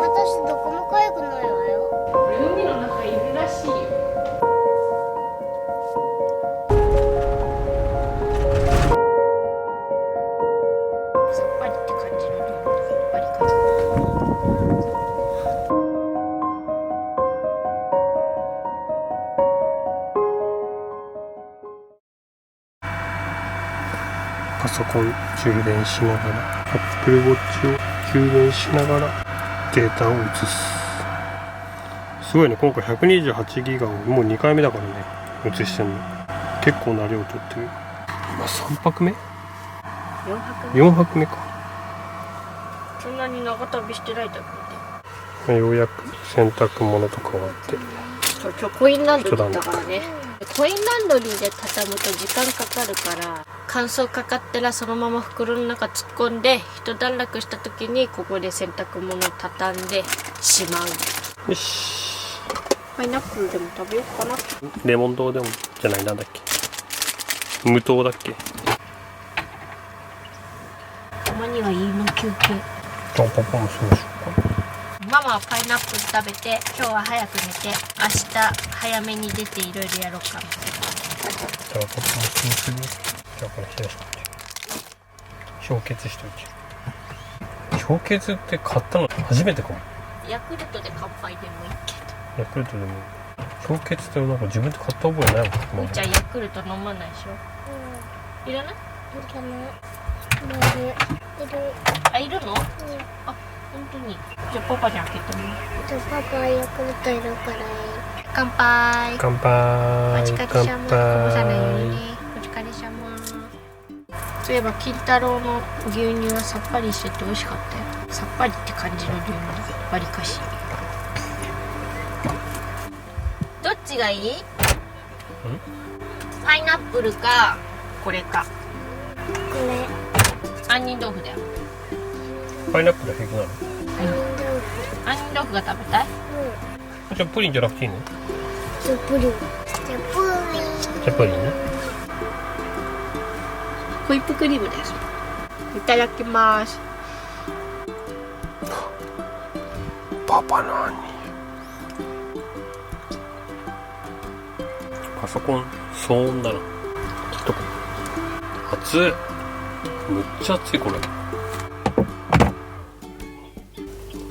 私どこも痒くないわよ。海の中いるらしいよ。さっぱりって感じの量。さっぱり感じ。パソコン充電しながら Apple Watch を充電しながらデータを移す。すごいね、今回128ギガをもう2回目だからね移してんの。結構な量取ってる。今3泊目4泊目。 4泊目か。そんなに長旅してないだろようやく洗濯物とか終わって、そう、今日コインランドリーだからね。コインランドリーで畳むと時間かかるから乾燥かかったらそのまま袋の中突っ込んで一段落した時にここで洗濯物を畳んでしまう。よし。パイナップルでも食べようかな。レモン糖でもじゃない、なんだっけ、無糖だっけ。たまにはいいの休憩。パパパもそうでしょうか。ママはパイナップル食べて今日は早く寝て明日早めに出ていろいろやろうかな。じゃあパパもそうする。じゃあこれ冷やしといて、氷結しといて。氷結って買ったの初めてかも。ヤクルトで乾杯でもいいけど。ヤクルトでも氷結ってなんか自分で買った覚えないもん。みーちゃんヤクルト飲まないでしょ。いらない？いらない。いる。あ、いるの？あ、本当に。じゃあパパに開けてみよう。じゃあパパヤクルトいるから。乾杯。乾お杯。疲れ様。こぼさないようにね。お疲れ様。そういえば金太郎の牛乳はさっぱりしてて美味しかったよ。さっぱりって感じの牛乳だ。わりかし。どっちがいい？パイナップルかこれか。これ。杏仁豆腐だよ。パイナップル平気なの？杏仁豆腐が食べたい？じゃあプリンじゃなくていいの？じゃあプリン。じゃあプリンね。ホイップクリームです。いただきます。パパなに？パソコン騒音だな。ちょっと熱い。むっちゃ熱いこれ。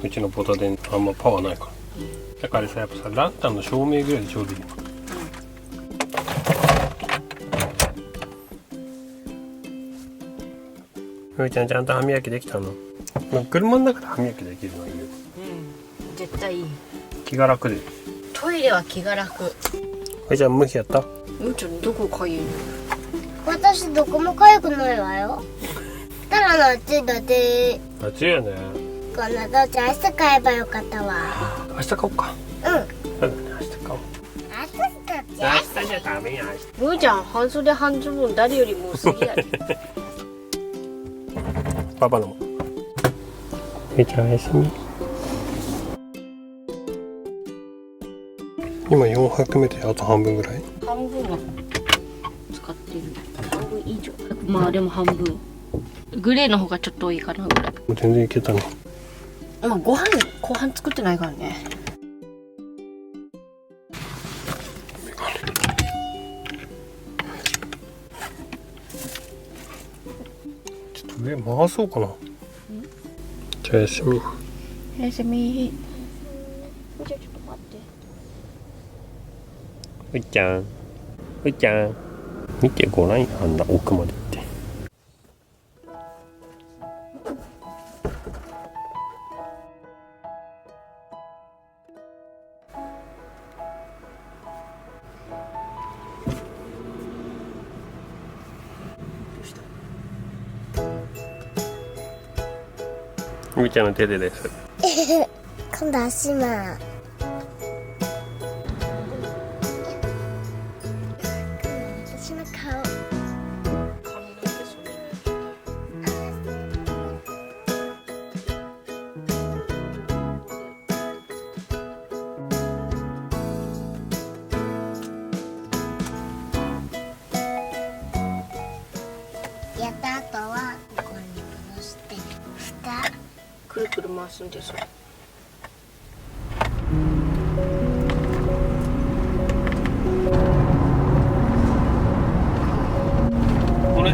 うちのポタ電あんまパワーないから。だからさ、やっぱさ、ランタンの照明ぐらいでちょうどいいの。ふーちゃんちゃんと歯磨きできたの？車の中で歯磨きできるのはいいよ。絶対いい。気が楽で。トイレは気が楽。ふーちゃん無比やった？むーちゃんどこかゆいの？私どこも痒くないわよ。ただの暑いだけ。暑いよね。こんな父ちゃん明日買えばよかったわ。明日買おうか。そうだね、明日買おう。明日じゃダメや。むーちゃん半袖半ズボン誰よりも薄いやで。パパのも。ふーちゃんおやすみ。今4泊目であと半分ぐらい。半分は使ってる。半分以上。まあでも半分。グレーの方がちょっと多いかなぐらい。もう全然いけたね。まあご飯後半作ってないからね。ちょっと上回そうかな。じゃあおやすみ。おやすみ。じゃあちょっと待って。ふーちゃん。ふーちゃん。見てごらんよ、あんな奥まで行って。ふーちゃんの手でです。今度足ま。私の顔。やった後はここに戻して。下。くるくる回すんですよ。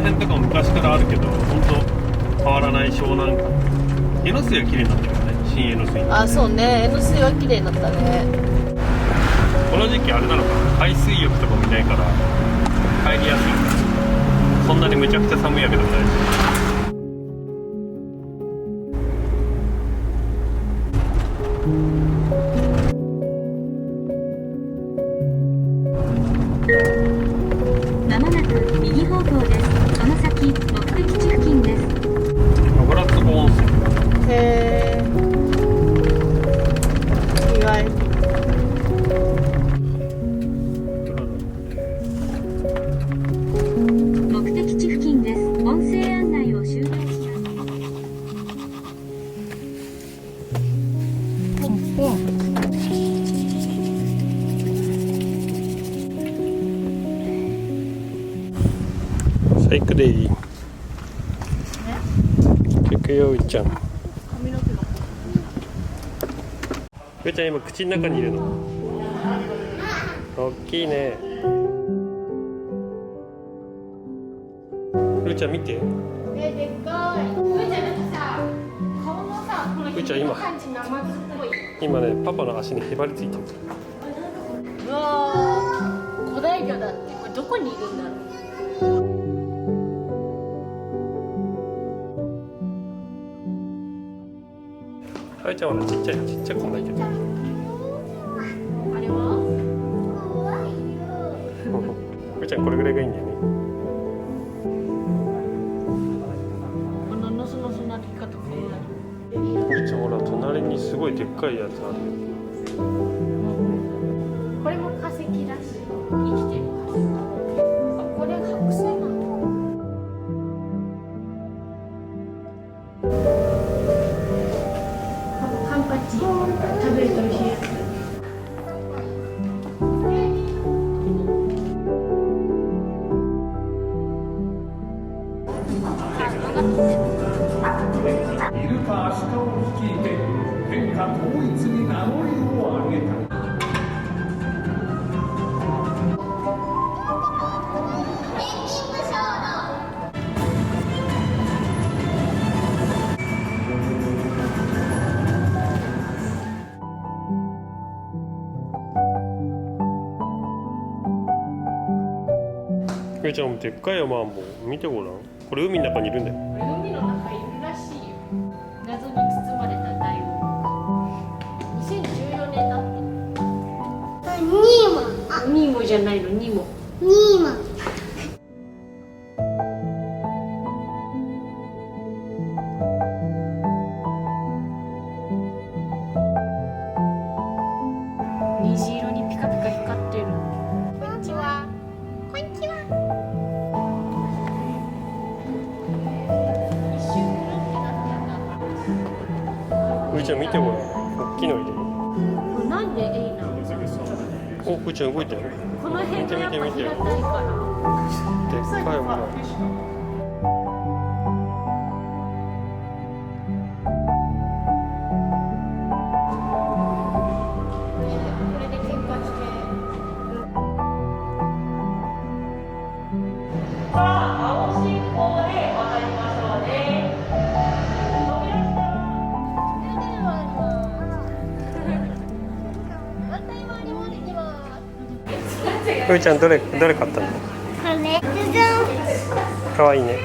辺とかも昔からあるけど本当変わらない湘南港。江ノ水は綺麗になってるよね、新江ノ水。あ、そうね、江ノ水は綺麗になったね。この時期あれなのかな、海水浴とかもいないから入りやすい。そんなにむちゃくちゃ寒いわけでもないし。まもなく右方向です。この先目的地付近です。油壺温泉。へー、意外。目的地付近です。音声案内を終了します。さあ行くでいい。行くよういちゃん。うーちゃん今口の中にいるの。大きいね。うーちゃん見て。でっかい。うーちゃんなんかさ、顔のさ、このうーちゃん今感じナマズっぽい。今ねパパの足にへばりついてる。うわー、古代魚だって。これどこにいるんだろう。あいちゃんはちっちゃい子もいけど。あれは？うーちゃんこれぐらいがいいんだよね。このノスノスなり方こうなる。うーちゃんほら隣にすごいでっかいやつあるよ。これも化石だし、生きてる化石。あ、これ剥製なんだ。このカンパチ、食べると美味しいやつ。イルカアシカを率いて天下統一に名乗りを上げた。うーちゃんもでっかい山も見てごらん。これ海の中にいるんだよ。これ海の中いるらしいよ。謎に包まれた大王。2014年だって。ニーマ。ニーモじゃないの、ニモ。ニーマ。虹色にピカピカ光ってる。こんにちは。こんにちは。一瞬くるってなったんだ。うーちゃん見てごらん。大きいのいるよ。これなんでエイなの？お、うーちゃん動いてる。この辺がやっぱ平たいから。でっかいほら。これで喧嘩して。さあ、青信号で渡りましょうね。うーちゃんどれ買ったの？これ。かわいいね。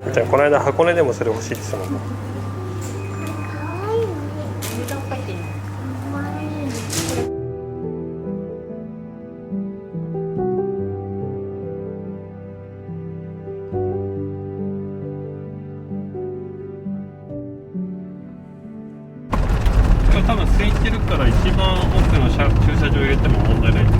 うーちゃんこの間箱根でもそれ欲しいって言ってたもん。多分空いてるから一番奥の駐車場入れても問題ない。うん。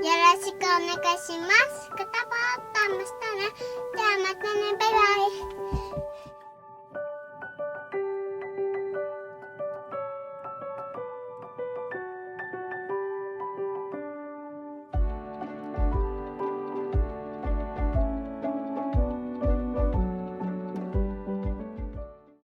ろしくお願いします。グッドボタン押したね。じゃあまたね、バイバイ。